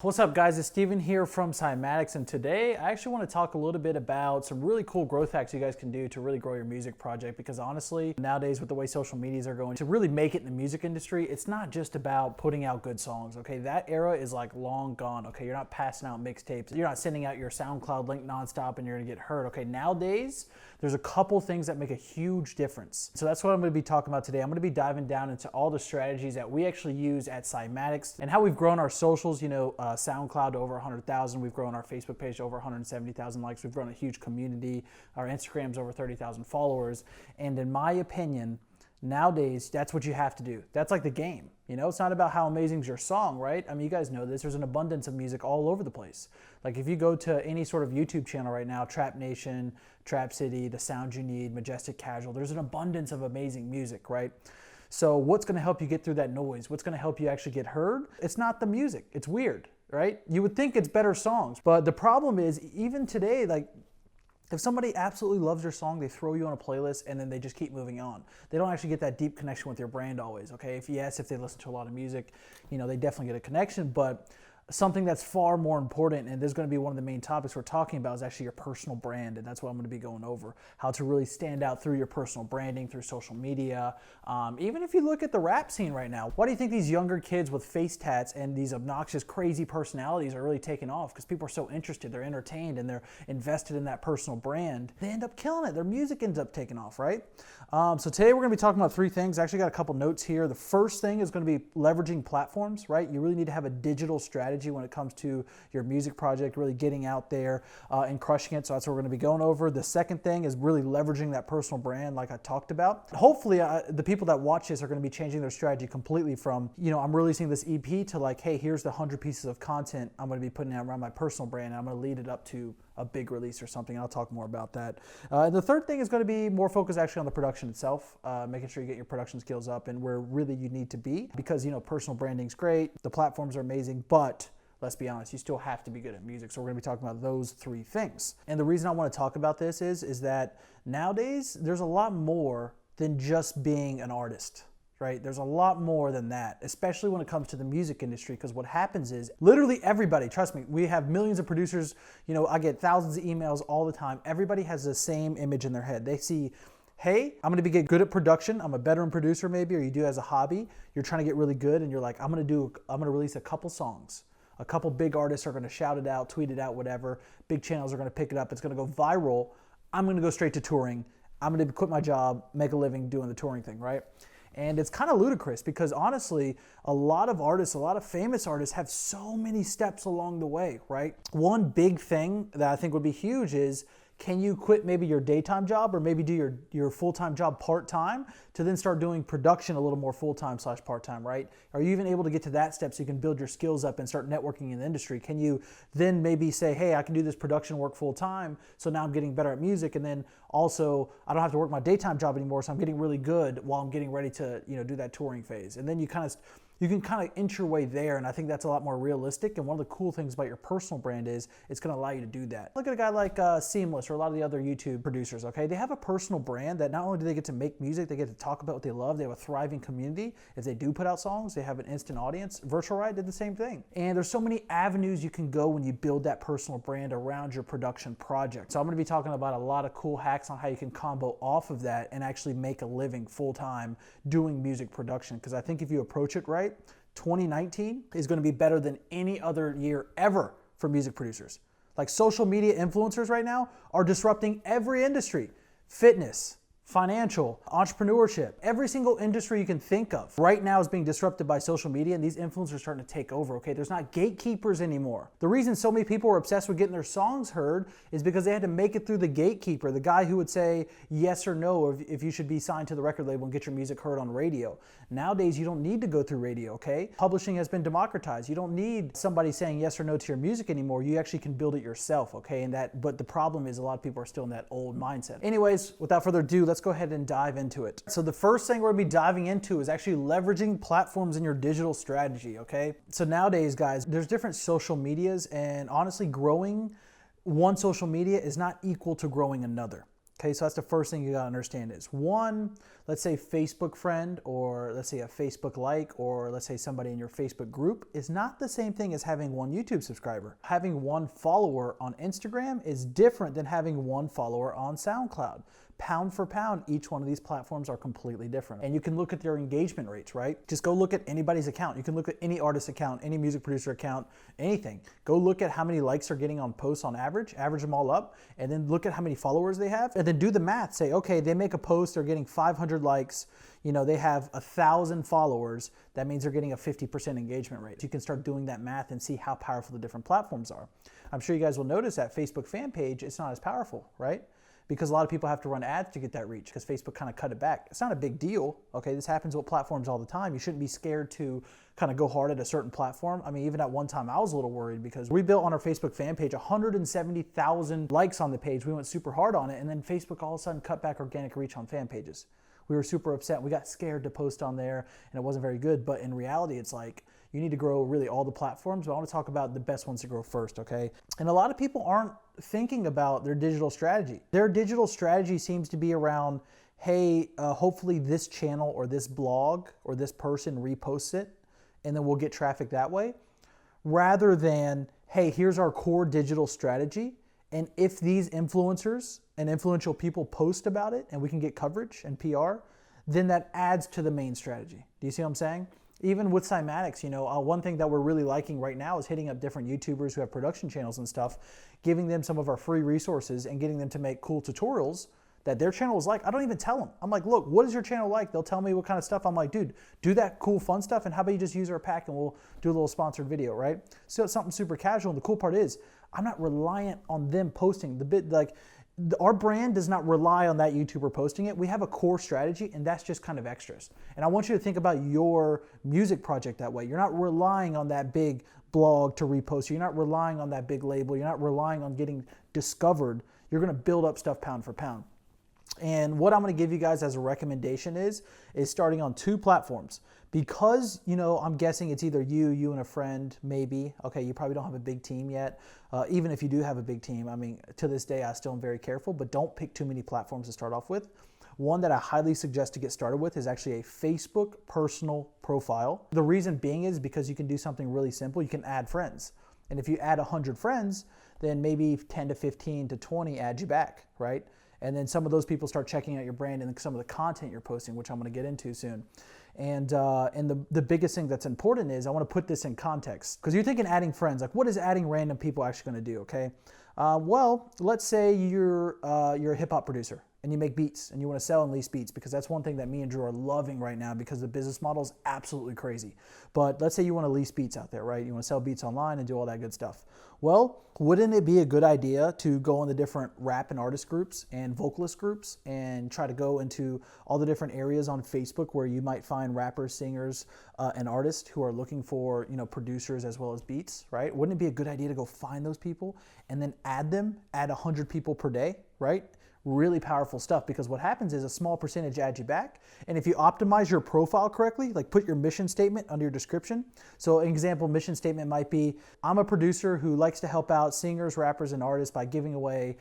What's up, guys? It's Steven here from Cymatics, and today I actually want to talk a little bit about some really cool growth hacks you guys can do to really grow your music project, because honestly, nowadays with the way social medias are going, to really make it in the music industry, it's not just about putting out good songs, okay? That era is like long gone, okay? You're not passing out mixtapes. You're not sending out your SoundCloud link nonstop and you're gonna get hurt, okay? Nowadays, there's a couple things that make a huge difference. So that's what I'm gonna be talking about today. I'm gonna be diving down into all the strategies that we actually use at Cymatics and how we've grown our socials, SoundCloud to over 100,000. We've grown our Facebook page to over 170,000 likes. We've grown a huge community. Our Instagram's over 30,000 followers. And in my opinion, nowadays, that's what you have to do. That's like the game. It's not about how amazing is your song, right? I mean, you guys know this. There's an abundance of music all over the place. Like if you go to any sort of YouTube channel right now, Trap Nation, Trap City, The Sound You Need, Majestic Casual, there's an abundance of amazing music, right? So what's gonna help you get through that noise? What's gonna help you actually get heard? It's not the music. It's weird, right? You would think it's better songs, but the problem is, even today, like, if somebody absolutely loves your song, they throw you on a playlist and then they just keep moving on. They don't actually get that deep connection with your brand always, okay? If they listen to a lot of music, they definitely get a connection, but something that's far more important, and this is going to be one of the main topics we're talking about, is actually your personal brand, and that's what I'm going to be going over. How to really stand out through your personal branding, through social media. Even if you look at the rap scene right now, why do you think these younger kids with face tats and these obnoxious, crazy personalities are really taking off? Because people are so interested, they're entertained, and they're invested in that personal brand. They end up killing it. Their music ends up taking off, right? So today we're going to be talking about three things. I actually got a couple notes here. The first thing is going to be leveraging platforms, right? You really need to have a digital strategy when it comes to your music project, really getting out there and crushing it. So that's what we're going to be going over. The second thing is really leveraging that personal brand like I talked about. Hopefully the people that watch this are going to be changing their strategy completely from, I'm releasing this EP to like, hey, here's the 100 pieces of content I'm going to be putting out around my personal brand, and I'm going to lead it up to a big release or something. I'll talk more about that. The third thing is going to be more focused actually on the production itself, making sure you get your production skills up and where really you need to be, because personal branding's great, the platforms are amazing, but let's be honest, you still have to be good at music. So we're gonna be talking about those three things. And the reason I wanna talk about this is that nowadays there's a lot more than just being an artist, right? There's a lot more than that, especially when it comes to the music industry, because what happens is literally everybody, trust me, we have millions of producers, I get thousands of emails all the time. Everybody has the same image in their head. They see, hey, I'm gonna get good at production. I'm a veteran producer maybe, or you do it as a hobby. You're trying to get really good and you're like, I'm gonna release a couple songs. A couple big artists are gonna shout it out, tweet it out, whatever. Big channels are gonna pick it up. It's gonna go viral. I'm gonna go straight to touring. I'm gonna quit my job, make a living doing the touring thing, right? And it's kind of ludicrous because honestly, a lot of artists, a lot of famous artists have so many steps along the way, right? One big thing that I think would be huge is, can you quit maybe your daytime job or maybe do your full-time job part-time to then start doing production a little more full-time / part-time, right? Are you even able to get to that step so you can build your skills up and start networking in the industry? Can you then maybe say, hey, I can do this production work full-time, so now I'm getting better at music, and then also I don't have to work my daytime job anymore, so I'm getting really good while I'm getting ready to do that touring phase. And then you can kind of inch your way there, and I think that's a lot more realistic. And one of the cool things about your personal brand is it's going to allow you to do that. Look at a guy like Seamless or a lot of the other YouTube producers, okay? They have a personal brand that not only do they get to make music, they get to talk about what they love. They have a thriving community. If they do put out songs, they have an instant audience. Virtual Ride did the same thing. And there's so many avenues you can go when you build that personal brand around your production project. So I'm going to be talking about a lot of cool hacks on how you can combo off of that and actually make a living full-time doing music production. Because I think if you approach it right, 2019 is going to be better than any other year ever for music producers. Like social media influencers right now are disrupting every industry. Fitness, financial, entrepreneurship, every single industry you can think of right now is being disrupted by social media, and these influencers are starting to take over, okay? There's not gatekeepers anymore. The reason so many people are obsessed with getting their songs heard is because they had to make it through the gatekeeper, the guy who would say yes or no if you should be signed to the record label and get your music heard on radio. Nowadays, you don't need to go through radio, okay? Publishing has been democratized. You don't need somebody saying yes or no to your music anymore. You actually can build it yourself, okay? But the problem is a lot of people are still in that old mindset. Anyways, without further ado, let's go ahead and dive into it. So the first thing we're gonna be diving into is actually leveraging platforms in your digital strategy, okay? So nowadays, guys, there's different social medias, and honestly, growing one social media is not equal to growing another. Okay, so that's the first thing you gotta understand is one, let's say Facebook friend, or let's say a Facebook like, or let's say somebody in your Facebook group is not the same thing as having one YouTube subscriber. Having one follower on Instagram is different than having one follower on SoundCloud. Pound for pound, each one of these platforms are completely different. And you can look at their engagement rates, right? Just go look at anybody's account. You can look at any artist account, any music producer account, anything. Go look at how many likes they're getting on posts on average them all up, and then look at how many followers they have, and then do the math. Say, okay, they make a post, they're getting 500 likes, they have 1,000 followers. That means they're getting a 50% engagement rate. You can start doing that math and see how powerful the different platforms are. I'm sure you guys will notice that Facebook fan page, it's not as powerful, right? Because a lot of people have to run ads to get that reach because Facebook kind of cut it back. It's not a big deal, okay? This happens with platforms all the time. You shouldn't be scared to kind of go hard at a certain platform. I mean, even at one time, I was a little worried because we built on our Facebook fan page 170,000 likes on the page. We went super hard on it, and then Facebook all of a sudden cut back organic reach on fan pages. We were super upset. We got scared to post on there, and it wasn't very good. But in reality, it's like, you need to grow really all the platforms, but I want to talk about the best ones to grow first, okay? And a lot of people aren't thinking about their digital strategy. Their digital strategy seems to be around, hey, hopefully this channel or this blog or this person reposts it, and then we'll get traffic that way, rather than, hey, here's our core digital strategy, and if these influencers and influential people post about it and we can get coverage and PR, then that adds to the main strategy. Do you see what I'm saying? Even with Cymatics, one thing that we're really liking right now is hitting up different YouTubers who have production channels and stuff, giving them some of our free resources and getting them to make cool tutorials that their channel is like. I don't even tell them. I'm like, look, what is your channel like? They'll tell me what kind of stuff. I'm like, dude, do that cool fun stuff, and how about you just use our pack and we'll do a little sponsored video, right? So it's something super casual, and the cool part is I'm not reliant on them posting. Our brand does not rely on that YouTuber posting it. We have a core strategy, and that's just kind of extras. And I want you to think about your music project that way. You're not relying on that big blog to repost. You're not relying on that big label. You're not relying on getting discovered. You're going to build up stuff pound for pound. And what I'm going to give you guys as a recommendation is starting on 2 platforms. Because, I'm guessing it's either you and a friend, maybe. Okay, you probably don't have a big team yet. Even if you do have a big team, I mean, to this day, I still am very careful, but don't pick too many platforms to start off with. One that I highly suggest to get started with is actually a Facebook personal profile. The reason being is because you can do something really simple. You can add friends. And if you add 100 friends, then maybe 10 to 15 to 20 add you back, right? And then some of those people start checking out your brand and some of the content you're posting, which I'm going to get into soon. And the biggest thing that's important is I want to put this in context, because you're thinking adding friends, like what is adding random people actually going to do? Okay, well, let's say you're a hip hop producer and you make beats and you want to sell and lease beats, because that's one thing that me and Drew are loving right now because the business model is absolutely crazy. But let's say you want to lease beats out there, right? You want to sell beats online and do all that good stuff. Well, wouldn't it be a good idea to go in the different rap and artist groups and vocalist groups and try to go into all the different areas on Facebook where you might find rappers, singers, and artists who are looking for, producers as well as beats, right? Wouldn't it be a good idea to go find those people and then add 100 people per day, right? Really powerful stuff, because what happens is a small percentage adds you back. And if you optimize your profile correctly, like put your mission statement under your description. So an example mission statement might be, I'm a producer who likes to help out singers, rappers, and artists by giving away,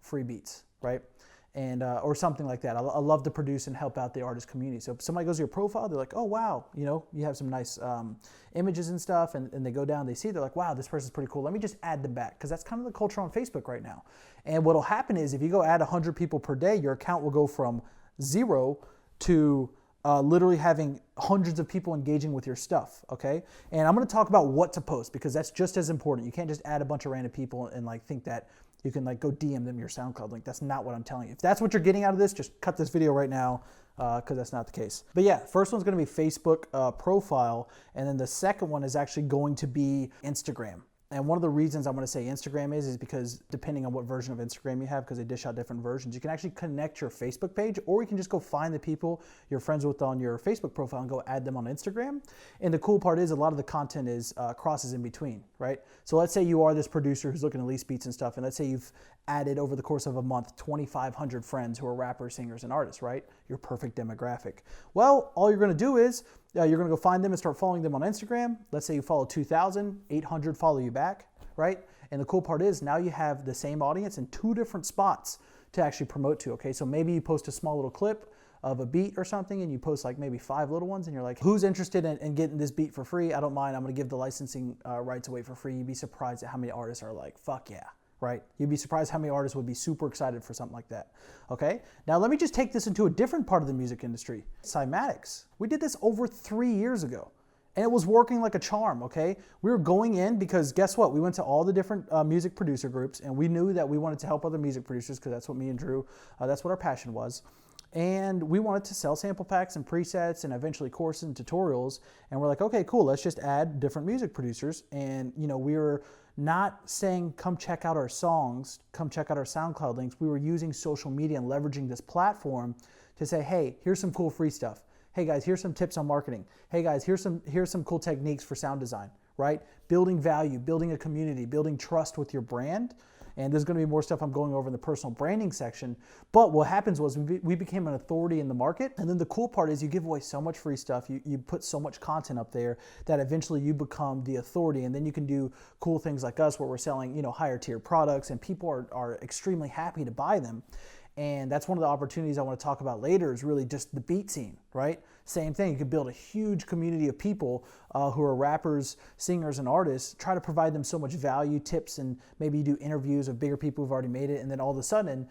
free beats, right? And or something like that. I love to produce and help out the artist community. So if somebody goes to your profile, they're like, oh, wow, you have some nice images and stuff, and they go down, they see, they're like, wow, this person's pretty cool. Let me just add them back, because that's kind of the culture on Facebook right now. And what'll happen is if you go add 100 people per day, your account will go from 0 to literally having hundreds of people engaging with your stuff, okay? And I'm gonna talk about what to post, because that's just as important. You can't just add a bunch of random people and think that you can go DM them your SoundCloud link. That's not what I'm telling you. If that's what you're getting out of this, just cut this video right now, because that's not the case. But yeah, first one's gonna be Facebook profile, and then the second one is actually going to be Instagram. And one of the reasons I'm going to say Instagram is because depending on what version of Instagram you have, because they dish out different versions, you can actually connect your Facebook page, or you can just go find the people you're friends with on your Facebook profile and go add them on Instagram. And the cool part is a lot of the content is crosses in between, right? So let's say you are this producer who's looking to lease beats and stuff, and let's say you've added over the course of a month 2,500 friends who are rappers, singers, and artists, right? Your perfect demographic. Well, all you're going to do is you're going to go find them and start following them on Instagram. Let's say you follow 2,000, 800 follow you back, right? And the cool part is now you have the same audience in 2 different spots to actually promote to, okay? So maybe you post a small little clip of a beat or something, and you post like maybe 5 little ones, and you're like, who's interested in getting this beat for free? I don't mind, I'm gonna give the licensing rights away for free. You'd be surprised at how many artists are like, fuck yeah, right? You'd be surprised how many artists would be super excited for something like that, okay? Now let me just take this into a different part of the music industry. Cymatics, we did this over 3 years ago, and it was working like a charm, okay? We were going in because guess what? We went to all the different music producer groups, and we knew that we wanted to help other music producers because that's what me and Drew, that's what our passion was. And we wanted to sell sample packs and presets and eventually courses and tutorials. And we're like, okay, cool, let's just add different music producers. And we were not saying, come check out our songs, come check out our SoundCloud links. We were using social media and leveraging this platform to say, hey, here's some cool free stuff. Hey guys, here's some tips on marketing. Hey guys, here's some cool techniques for sound design, right? Building value, building a community, building trust with your brand. And there's going to be more stuff I'm going over in the personal branding section. But what happens was we became an authority in the market. And then the cool part is you give away so much free stuff. You put so much content up there that eventually you become the authority. And then you can do cool things like us where we're selling, higher tier products, and people are extremely happy to buy them. And that's one of the opportunities I want to talk about later is really just the beat scene, right? Same thing, you could build a huge community of people who are rappers, singers, and artists, try to provide them so much value, tips, and maybe you do interviews of bigger people who've already made it, and then all of a sudden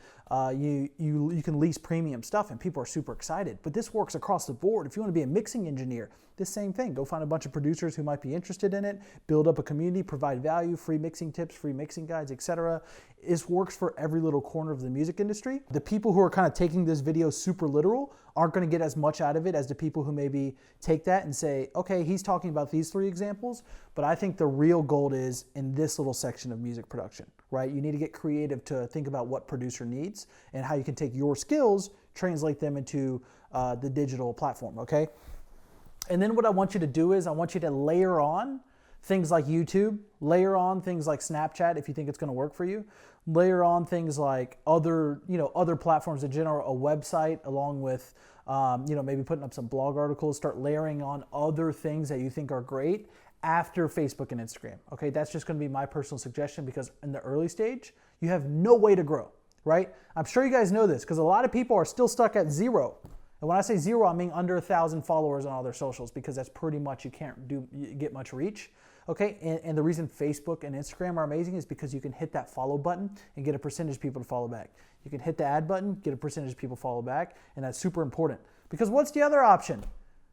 you can lease premium stuff and people are super excited. But this works across the board. If you want to be a mixing engineer, the same thing. Go find a bunch of producers who might be interested in it, build up a community, provide value, free mixing tips, free mixing guides, etc. This works for every little corner of the music industry. The people who are kind of taking this video super literal aren't going to get as much out of it as the people who maybe take that and say, okay, he's talking about these 3 examples, but I think the real gold is in this little section of music production, right? You need to get creative to think about what producer needs and how you can take your skills, translate them into the digital platform, okay? And then what I want you to do is I want you to layer on things like YouTube, layer on things like Snapchat if you think it's going to work for you, layer on things like other platforms in general, a website along with maybe putting up some blog articles, start layering on other things that you think are great after Facebook and Instagram. Okay, that's just going to be my personal suggestion because in the early stage, you have no way to grow, right? I'm sure you guys know this because a lot of people are still stuck at 0. And when I say 0, I mean under 1,000 followers on all their socials because that's pretty much you can't get much reach. Okay, and the reason Facebook and Instagram are amazing is because you can hit that follow button and get a percentage of people to follow back. You can hit the add button, get a percentage of people follow back, and that's super important. Because what's the other option?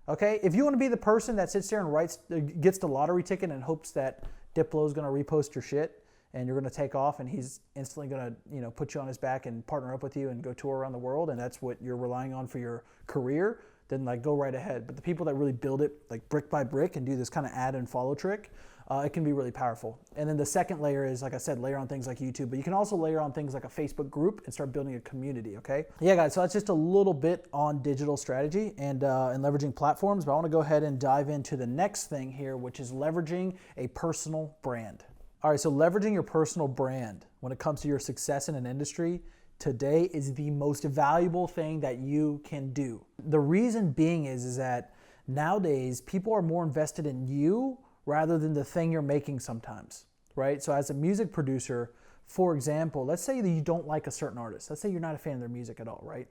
Okay, if you want to be the person that sits there and gets the lottery ticket and hopes that Diplo's going to repost your shit and you're going to take off and he's instantly going to put you on his back and partner up with you and go tour around the world and that's what you're relying on for your career, then go right ahead. But the people that really build it brick by brick and do this kind of add and follow trick, it can be really powerful. And then the second layer is, like I said, layer on things like YouTube, but you can also layer on things like a Facebook group and start building a community, okay? Yeah, guys, so that's just a little bit on digital strategy and leveraging platforms, but I want to go ahead and dive into the next thing here, which is leveraging a personal brand. All right, so leveraging your personal brand when it comes to your success in an industry today is the most valuable thing that you can do. The reason being is that nowadays people are more invested in you rather than the thing you're making sometimes, right? So as a music producer, for example, let's say that you don't like a certain artist. Let's say you're not a fan of their music at all, right?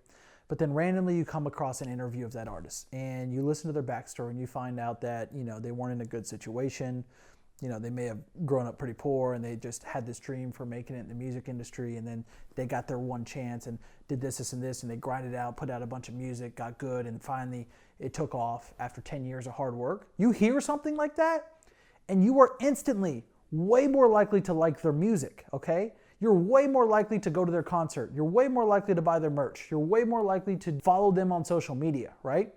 But then randomly you come across an interview of that artist and you listen to their backstory and you find out that, they weren't in a good situation. They may have grown up pretty poor and they just had this dream for making it in the music industry, and then they got their one chance and did this, and this, and they grinded out, put out a bunch of music, got good, and finally it took off after 10 years of hard work. You hear something like that and you are instantly way more likely to like their music, okay? You're way more likely to go to their concert. You're way more likely to buy their merch. You're way more likely to follow them on social media, right?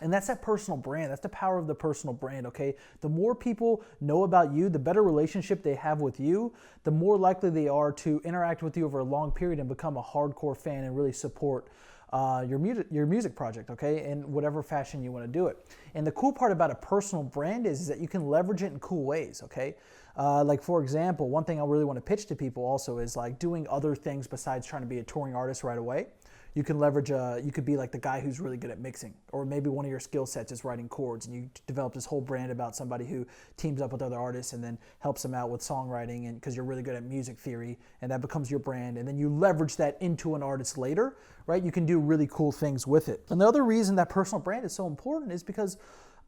And that's that personal brand. That's the power of the personal brand, okay? The more people know about you, the better relationship they have with you, the more likely they are to interact with you over a long period and become a hardcore fan and really support your music project, okay? In whatever fashion you want to do it. And the cool part about a personal brand is that you can leverage it in cool ways, okay? For example, one thing I really want to pitch to people also is doing other things besides trying to be a touring artist right away. you can leverage, you could be like the guy who's really good at mixing, or maybe one of your skill sets is writing chords, and you develop this whole brand about somebody who teams up with other artists and then helps them out with songwriting, and because you're really good at music theory, and that becomes your brand, and then you leverage that into an artist later, right? You can do really cool things with it. And the other reason that personal brand is so important is because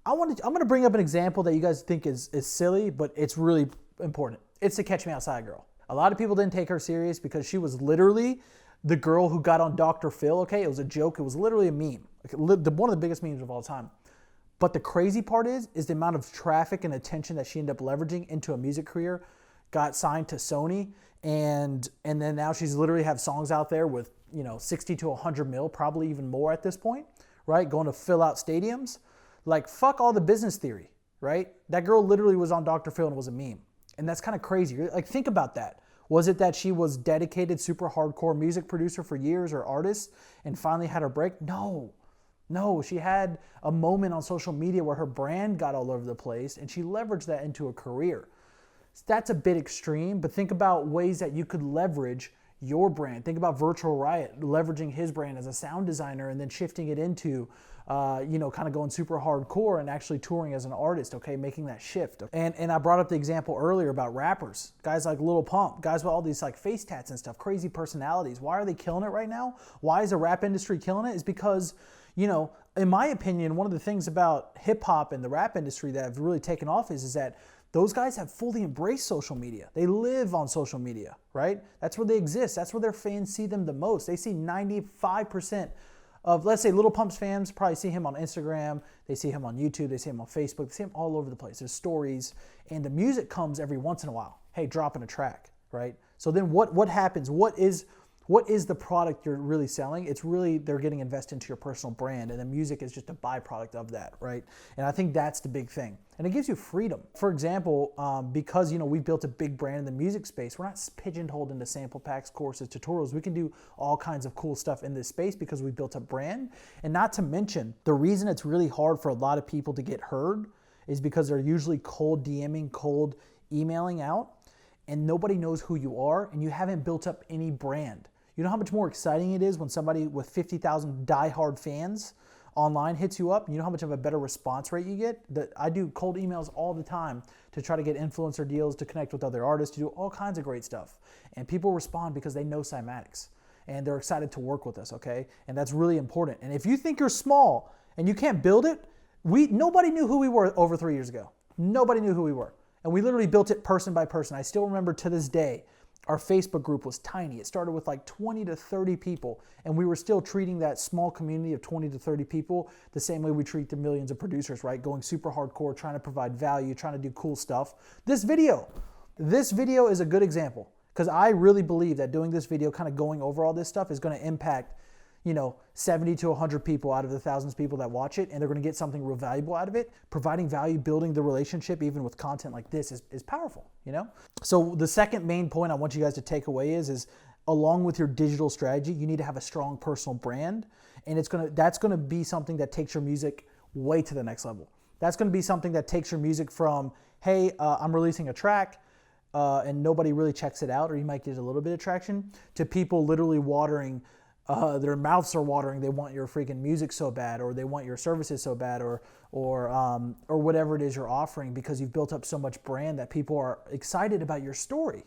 I'm going to bring up an example that you guys think is silly, but it's really important. It's the Catch Me Outside girl. A lot of people didn't take her serious because she was literally the girl who got on Dr. Phil, okay? It was a joke. It was literally a meme. One of the biggest memes of all time. But the crazy part is the amount of traffic and attention that she ended up leveraging into a music career, got signed to Sony, and then now she's literally have songs out there with, 60 to 100 mil, probably even more at this point, right? Going to fill out stadiums. Like, fuck all the business theory, right? That girl literally was on Dr. Phil and was a meme. And that's kind of crazy. Like, think about that. Was it that she was dedicated, super hardcore music producer for years or artist and finally had her break? No, she had a moment on social media where her brand got all over the place and she leveraged that into a career. That's a bit extreme, but think about ways that you could leverage your brand. Think about Virtual Riot leveraging his brand as a sound designer and then shifting it into kind of going super hardcore and actually touring as an artist, okay, making that shift. And I brought up the example earlier about rappers, guys like Lil Pump, guys with all these like face tats and stuff, crazy personalities. Why are they killing it right now? Why is the rap industry killing it? Is because, in my opinion, one of the things about hip hop and the rap industry that have really taken off is that those guys have fully embraced social media. They live on social media, right? That's where they exist. That's where their fans see them the most. They see 95% of, let's say, Lil Pump's fans probably see him on Instagram, they see him on YouTube, they see him on Facebook, they see him all over the place. There's stories, and the music comes every once in a while. Hey, dropping a track, right? So then what happens? What is the product you're really selling? It's really, they're getting invested into your personal brand, and the music is just a byproduct of that, right? And I think that's the big thing. And it gives you freedom. For example, because, we built a big brand in the music space, we're not pigeonholed into sample packs, courses, tutorials. We can do all kinds of cool stuff in this space because we built a brand. And not to mention, the reason it's really hard for a lot of people to get heard is because they're usually cold DMing, cold emailing out, and nobody knows who you are, and you haven't built up any brand. You know how much more exciting it is when somebody with 50,000 diehard fans online hits you up? You know how much of a better response rate you get? I do cold emails all the time to try to get influencer deals, to connect with other artists, to do all kinds of great stuff. And people respond because they know Cymatics and they're excited to work with us, okay? And that's really important. And if you think you're small and you can't build it, nobody knew who we were over 3 years ago. Nobody knew who we were. And we literally built it person by person. I still remember to this day, our Facebook group was tiny. It started with like 20 to 30 people, and we were still treating that small community of 20 to 30 people the same way we treat the millions of producers, right? Going super hardcore, trying to provide value, trying to do cool stuff. This video is a good example because I really believe that doing this video, kind of going over all this stuff, is going to impact 70 to 100 people out of the thousands of people that watch it, and they're going to get something real valuable out of it. Providing value, building the relationship, even with content like this, is powerful, So the second main point I want you guys to take away is along with your digital strategy, you need to have a strong personal brand, and that's going to be something that takes your music way to the next level. That's going to be something that takes your music from, hey, I'm releasing a track, and nobody really checks it out, or you might get a little bit of traction, to people literally watering. Their mouths are watering. They want your freaking music so bad, or they want your services so bad, or whatever it is you're offering, because you've built up so much brand that people are excited about your story.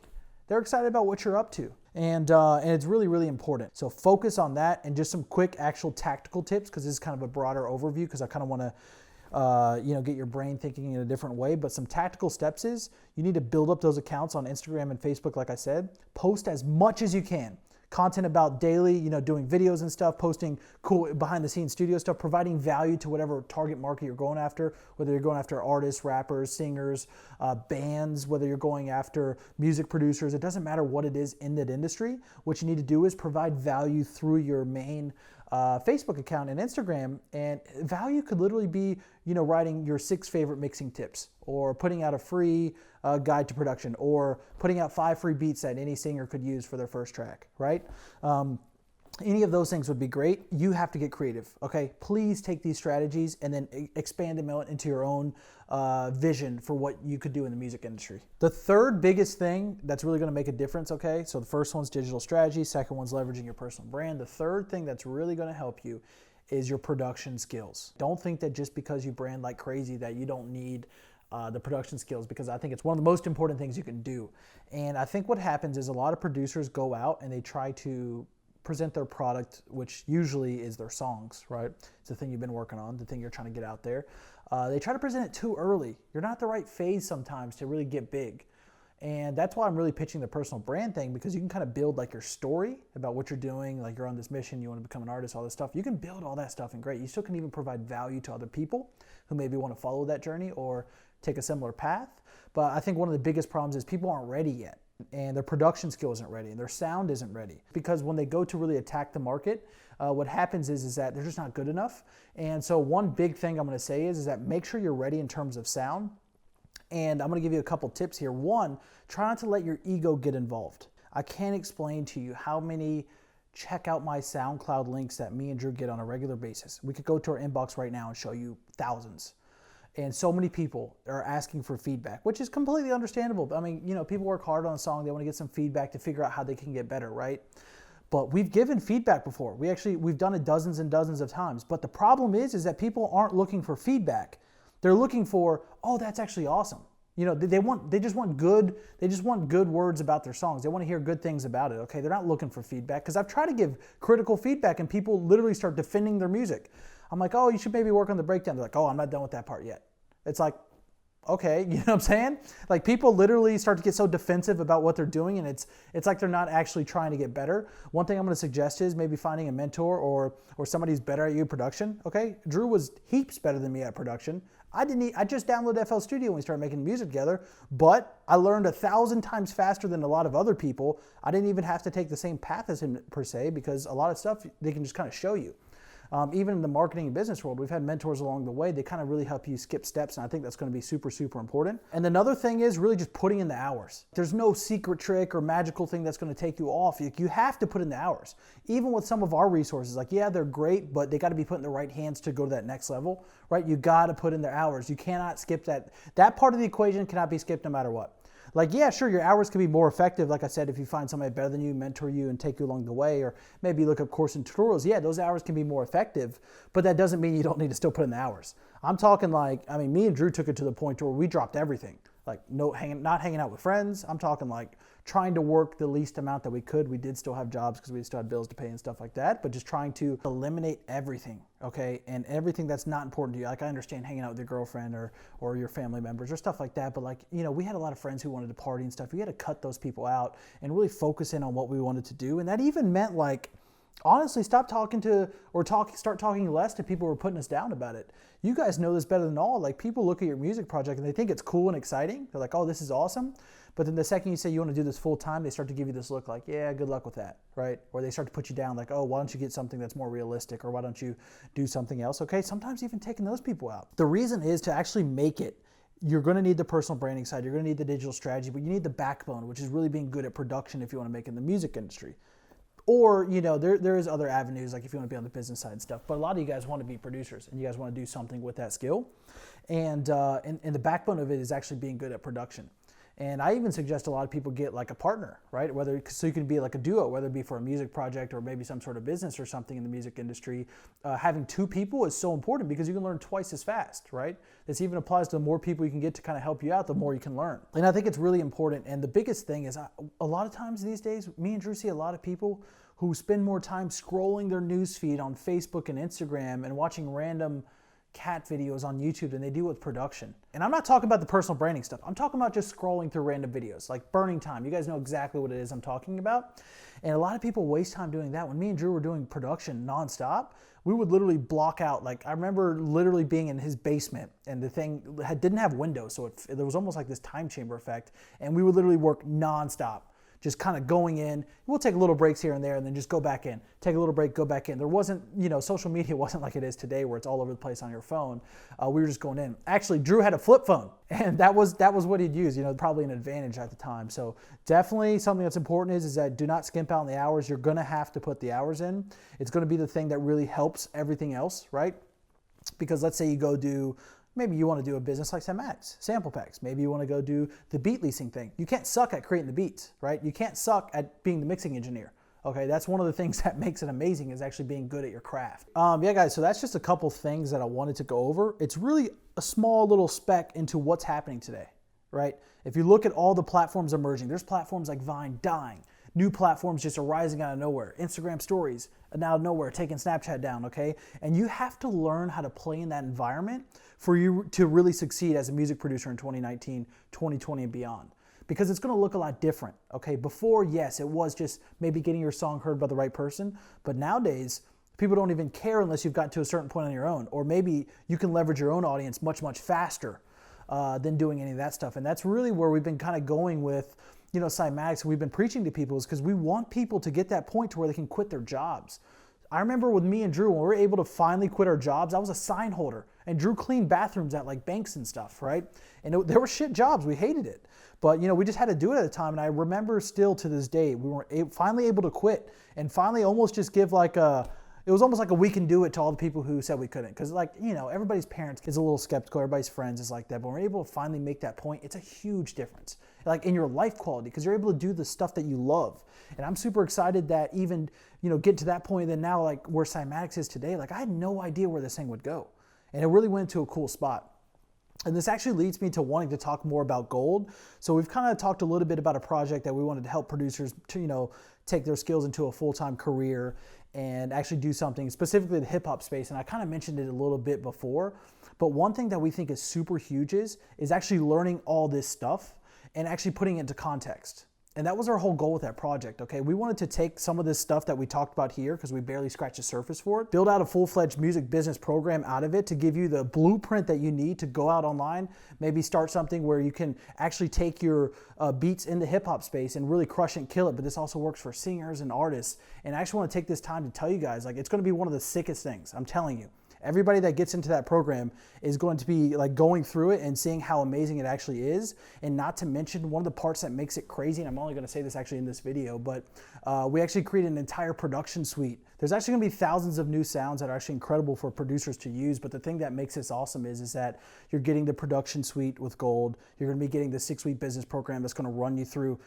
They're excited about what you're up to, and it's really, really important. So focus on that, and just some quick actual tactical tips, because this is kind of a broader overview, because I kind of want to get your brain thinking in a different way. But some tactical steps is you need to build up those accounts on Instagram and Facebook, like I said. Post as much as you can. Content about daily, doing videos and stuff, posting cool behind the scenes studio stuff, providing value to whatever target market you're going after, whether you're going after artists, rappers, singers, bands, whether you're going after music producers. It doesn't matter what it is in that industry. What you need to do is provide value through your main Facebook account and Instagram, and value could literally be, writing your 6 favorite mixing tips, or putting out a free guide to production, or putting out 5 free beats that any singer could use for their first track, right? Any of those things would be great. You have to get creative, okay? Please take these strategies and then expand them out into your own vision for what you could do in the music industry. The third biggest thing that's really gonna make a difference, okay? So the first one's digital strategy, second one's leveraging your personal brand. The third thing that's really gonna help you is your production skills. Don't think that just because you brand like crazy that you don't need the production skills, because I think it's one of the most important things you can do. And I think what happens is a lot of producers go out and they try to present their product, which usually is their songs, right? It's the thing you've been working on, the thing you're trying to get out there. They try to present it too early. You're not the right phase sometimes to really get big. And that's why I'm really pitching the personal brand thing, because you can kind of build like your story about what you're doing, like you're on this mission, you want to become an artist, all this stuff. You can build all that stuff and great. You still can even provide value to other people who maybe want to follow that journey or take a similar path. But I think one of the biggest problems is people aren't ready yet, and their production skill isn't ready, and their sound isn't ready. Because when they go to really attack the market, what happens is that they're just not good enough. And so one big thing I'm going to say is that make sure you're ready in terms of sound. And I'm going to give you a couple tips here. One, try not to let your ego get involved. I can't explain to you how many check out my SoundCloud links that me and Drew get on a regular basis. We could go to our inbox right now and show you thousands. And so many people are asking for feedback, which is completely understandable. I mean, you know, people work hard on a song. They want to get some feedback to figure out how they can get better, right? But we've given feedback before. We've done it dozens and dozens of times. But the problem is that people aren't looking for feedback. They're looking for, oh, that's actually awesome. You know, they just want good words about their songs. They want to hear good things about it. Okay, they're not looking for feedback, because I've tried to give critical feedback and people literally start defending their music. I'm like, oh, you should maybe work on the breakdown. They're like, oh, I'm not done with that part yet. It's like, okay, you know what I'm saying? Like, people literally start to get so defensive about what they're doing, and it's like they're not actually trying to get better. One thing I'm going to suggest is maybe finding a mentor or somebody who's better at you at production. Okay, Drew was heaps better than me at production. I just downloaded FL Studio when we started making music together, but I learned 1,000 times faster than a lot of other people. I didn't even have to take the same path as him per se, because a lot of stuff they can just kind of show you. Even in the marketing and business world, we've had mentors along the way. They kind of really help you skip steps, and I think that's going to be super, super important. And another thing is really just putting in the hours. There's no secret trick or magical thing that's going to take you off. You have to put in the hours. Even with some of our resources, like, yeah, they're great, but they got to be put in the right hands to go to that next level, right? You got to put in their hours. You cannot skip that. That part of the equation cannot be skipped no matter what. Like, yeah, sure, your hours can be more effective, like I said, if you find somebody better than you, mentor you, and take you along the way, or maybe look up course and tutorials. Yeah, those hours can be more effective, but that doesn't mean you don't need to still put in the hours. I'm talking like, I mean, me and Drew took it to the point where we dropped everything. Like, not hanging out with friends. I'm talking like trying to work the least amount that we could. We did still have jobs because we still had bills to pay and stuff like that, but just trying to eliminate everything, okay? And everything that's not important to you. Like, I understand hanging out with your girlfriend or your family members or stuff like that, but like, you know, we had a lot of friends who wanted to party and stuff. We had to cut those people out and really focus in on what we wanted to do. And that even meant, like, honestly, start talking less to people who are putting us down about it. You guys know this better than all. Like, people look at your music project and they think it's cool and exciting. They're like, oh, this is awesome. But then the second you say you want to do this full time, they start to give you this look like, yeah, good luck with that, right? Or they start to put you down like, oh, why don't you get something that's more realistic? Or why don't you do something else? Okay, sometimes even taking those people out. The reason is to actually make it. You're going to need the personal branding side. You're going to need the digital strategy, but you need the backbone, which is really being good at production if you want to make it in the music industry. Or, you know, there is other avenues, like if you want to be on the business side and stuff. But a lot of you guys want to be producers, and you guys want to do something with that skill. And the backbone of it is actually being good at production. And I even suggest a lot of people get like a partner, right? So you can be like a duo, whether it be for a music project or maybe some sort of business or something in the music industry. Having two people is so important because you can learn twice as fast, right? This even applies to the more people you can get to kind of help you out, the more you can learn. And I think it's really important. And the biggest thing is a lot of times these days, me and Drew see a lot of people who spend more time scrolling their newsfeed on Facebook and Instagram and watching random cat videos on YouTube than they do with production. And I'm not talking about the personal branding stuff. I'm talking about just scrolling through random videos, like burning time. You guys know exactly what it is I'm talking about. And a lot of people waste time doing that. When me and Drew were doing production nonstop, we would literally block out. Like, I remember literally being in his basement, and the thing didn't have windows, so there was almost like this time chamber effect. And we would literally work nonstop just kind of going in. We'll take little breaks here and there and then just go back in. Take a little break, go back in. There wasn't, social media wasn't like it is today where it's all over the place on your phone. We were just going in. Actually, Drew had a flip phone, and that was what he'd use, probably an advantage at the time. So definitely something that's important is that do not skimp out on the hours. You're going to have to put the hours in. It's going to be the thing that really helps everything else, right? Because let's say you go do, maybe you want to do a business like Cymatics, sample packs. Maybe you want to go do the beat leasing thing. You can't suck at creating the beats, right? You can't suck at being the mixing engineer. Okay, that's one of the things that makes it amazing is actually being good at your craft. Yeah, guys, so that's just a couple things that I wanted to go over. It's really a small little speck into what's happening today, right? If you look at all the platforms emerging, there's platforms like Vine dying. New platforms just arising out of nowhere. Instagram stories out of nowhere, taking Snapchat down, okay? And you have to learn how to play in that environment for you to really succeed as a music producer in 2019, 2020 and beyond. Because it's gonna look a lot different, okay? Before, yes, it was just maybe getting your song heard by the right person, but nowadays, people don't even care unless you've gotten to a certain point on your own, or maybe you can leverage your own audience much, much faster than doing any of that stuff. And that's really where we've been kind of going with Cymatics, we've been preaching to people is because we want people to get that point to where they can quit their jobs. I remember with me and Drew, when we were able to finally quit our jobs, I was a sign holder, and Drew cleaned bathrooms at like banks and stuff, right? And there were shit jobs, we hated it. But we just had to do it at the time, and I remember still to this day, we were finally able to quit, and finally almost just give it was almost like a we can do it to all the people who said we couldn't. Because everybody's parents is a little skeptical, everybody's friends is like that. But when we're able to finally make that point, it's a huge difference. Like in your life quality, because you're able to do the stuff that you love. And I'm super excited that even, get to that point, then now like where Cymatics is today, like I had no idea where this thing would go. And it really went to a cool spot. And this actually leads me to wanting to talk more about gold. So we've kind of talked a little bit about a project that we wanted to help producers to, take their skills into a full-time career and actually do something specifically in the hip-hop space. And I kind of mentioned it a little bit before, but one thing that we think is super huge is actually learning all this stuff and actually putting it into context. And that was our whole goal with that project, okay? We wanted to take some of this stuff that we talked about here, because we barely scratched the surface for it, build out a full-fledged music business program out of it to give you the blueprint that you need to go out online, maybe start something where you can actually take your beats in the hip-hop space and really crush it and kill it. But this also works for singers and artists. And I actually want to take this time to tell you guys, like, it's going to be one of the sickest things, I'm telling you. Everybody that gets into that program is going to be like going through it and seeing how amazing it actually is. And not to mention one of the parts that makes it crazy, and I'm only going to say this actually in this video, but we actually created an entire production suite. There's actually going to be thousands of new sounds that are actually incredible for producers to use. But the thing that makes this awesome is that you're getting the production suite with gold. You're going to be getting the 6-week business program that's going to run you through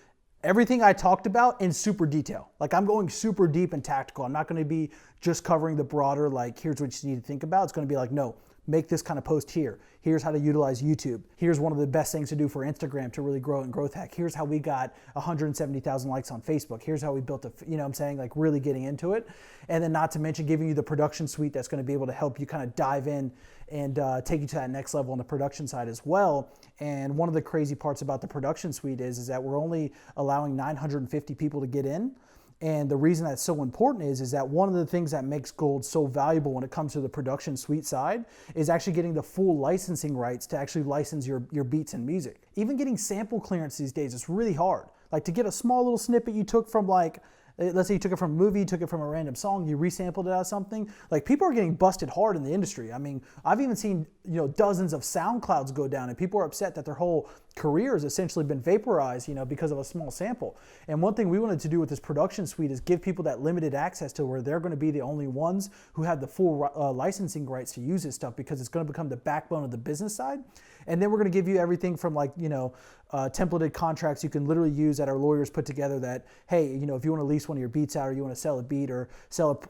everything I talked about in super detail. Like I'm going super deep and tactical. I'm not going to be just covering the broader, like here's what you need to think about. It's going to be like, no, make this kind of post here. Here's how to utilize YouTube. Here's one of the best things to do for Instagram to really grow and growth hack. Here's how we got 170,000 likes on Facebook. Here's how we built like really getting into it. And then not to mention giving you the production suite that's going to be able to help you kind of dive in and take you to that next level on the production side as well. And one of the crazy parts about the production suite is that we're only allowing 950 people to get in. And the reason that's so important is that one of the things that makes gold so valuable when it comes to the production suite side is actually getting the full licensing rights to actually license your beats and music. Even getting sample clearance these days is really hard. Like to get a small little snippet you took from let's say you took it from a movie, you took it from a random song, you resampled it out of something. Like people are getting busted hard in the industry. I mean, I've even seen dozens of SoundClouds go down, and people are upset that their whole career has essentially been vaporized, because of a small sample. And one thing we wanted to do with this production suite is give people that limited access to where they're going to be the only ones who have the full licensing rights to use this stuff, because it's going to become the backbone of the business side. And then we're going to give you everything from templated contracts you can literally use that our lawyers put together that, hey, if you want to lease one of your beats out, or you want to sell a beat or sell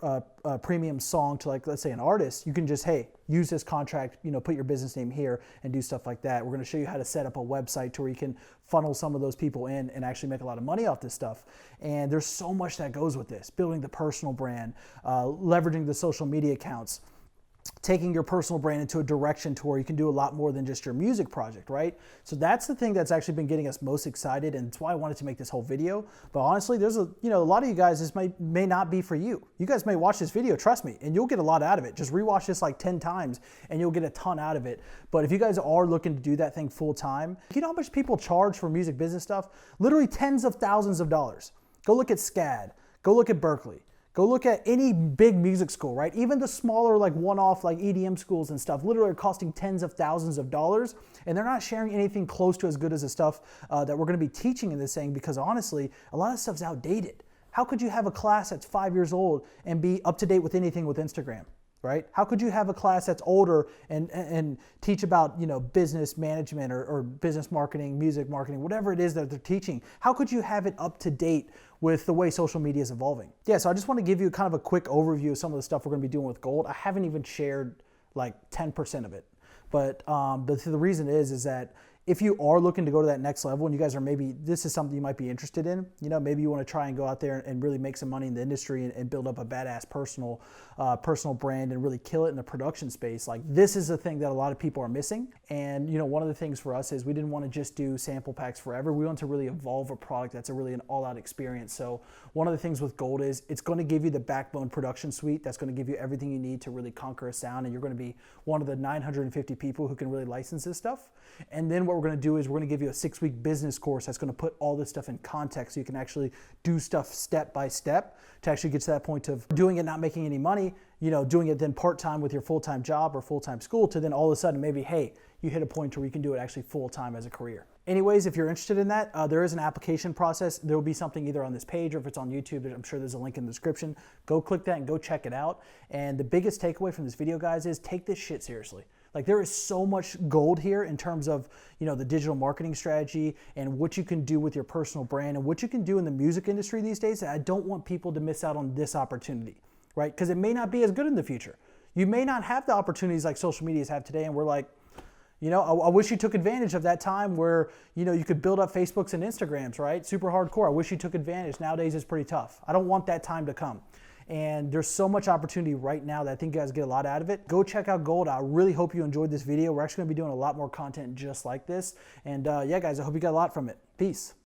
a premium song to, like, let's say an artist, you can just, hey, use this contract, put your business name here and do stuff like that. We're going to show you how to set up a website to where you can funnel some of those people in and actually make a lot of money off this stuff. And there's so much that goes with this, building the personal brand, leveraging the social media accounts. taking your personal brand into a direction to where you can do a lot more than just your music project, right? So that's the thing that's actually been getting us most excited, and it's why I wanted to make this whole video. But honestly, there's a lot of you guys, this may not be for you. You guys may watch this video, trust me, and you'll get a lot out of it. Just rewatch this like 10 times and you'll get a ton out of it. But if you guys are looking to do that thing full time, you know how much people charge for music business stuff? Literally tens of thousands of dollars. Go look at SCAD, go look at Berkeley. Go look at any big music school, right? Even the smaller like one-off like EDM schools and stuff literally are costing tens of thousands of dollars, and they're not sharing anything close to as good as the stuff that we're gonna be teaching in this thing, because honestly, a lot of stuff's outdated. How could you have a class that's 5 years old and be up to date with anything with Instagram? Right? How could you have a class that's older and teach about, business management or business marketing, music marketing, whatever it is that they're teaching? How could you have it up to date with the way social media is evolving? Yeah, so I just want to give you kind of a quick overview of some of the stuff we're going to be doing with Gold. I haven't even shared like 10% of it. But the reason is that if you are looking to go to that next level, and you guys are this is something you might be interested in, maybe you want to try and go out there and really make some money in the industry and build up a badass personal brand and really kill it in the production space. Like, this is the thing that a lot of people are missing. And one of the things for us is we didn't want to just do sample packs forever. We want to really evolve a product that's really an all-out experience. So one of the things with Gold is it's going to give you the backbone production suite that's going to give you everything you need to really conquer a sound, and you're going to be one of the 950 people who can really license this stuff. And then what we're going to do is we're going to give you a 6-week business course that's going to put all this stuff in context so you can actually do stuff step by step to actually get to that point of doing it, not making any money, doing it then part-time with your full-time job or full-time school, to then all of a sudden maybe, hey, you hit a point where you can do it actually full-time as a career. Anyways, if you're interested in that, there is an application process. There will be something either on this page or if it's on YouTube, I'm sure there's a link in the description. Go click that and go check it out. And the biggest takeaway from this video, guys, is take this shit seriously. Like, there is so much gold here in terms of, the digital marketing strategy and what you can do with your personal brand and what you can do in the music industry these days. I don't want people to miss out on this opportunity, right? Because it may not be as good in the future. You may not have the opportunities like social medias have today, and we're like, I wish you took advantage of that time where, you could build up Facebooks and Instagrams, right? Super hardcore. I wish you took advantage. Nowadays it's pretty tough. I don't want that time to come. And there's so much opportunity right now that I think you guys get a lot out of it. Go check out Gold. I really hope you enjoyed this video. We're actually going to be doing a lot more content just like this. And yeah, guys, I hope you got a lot from it. Peace.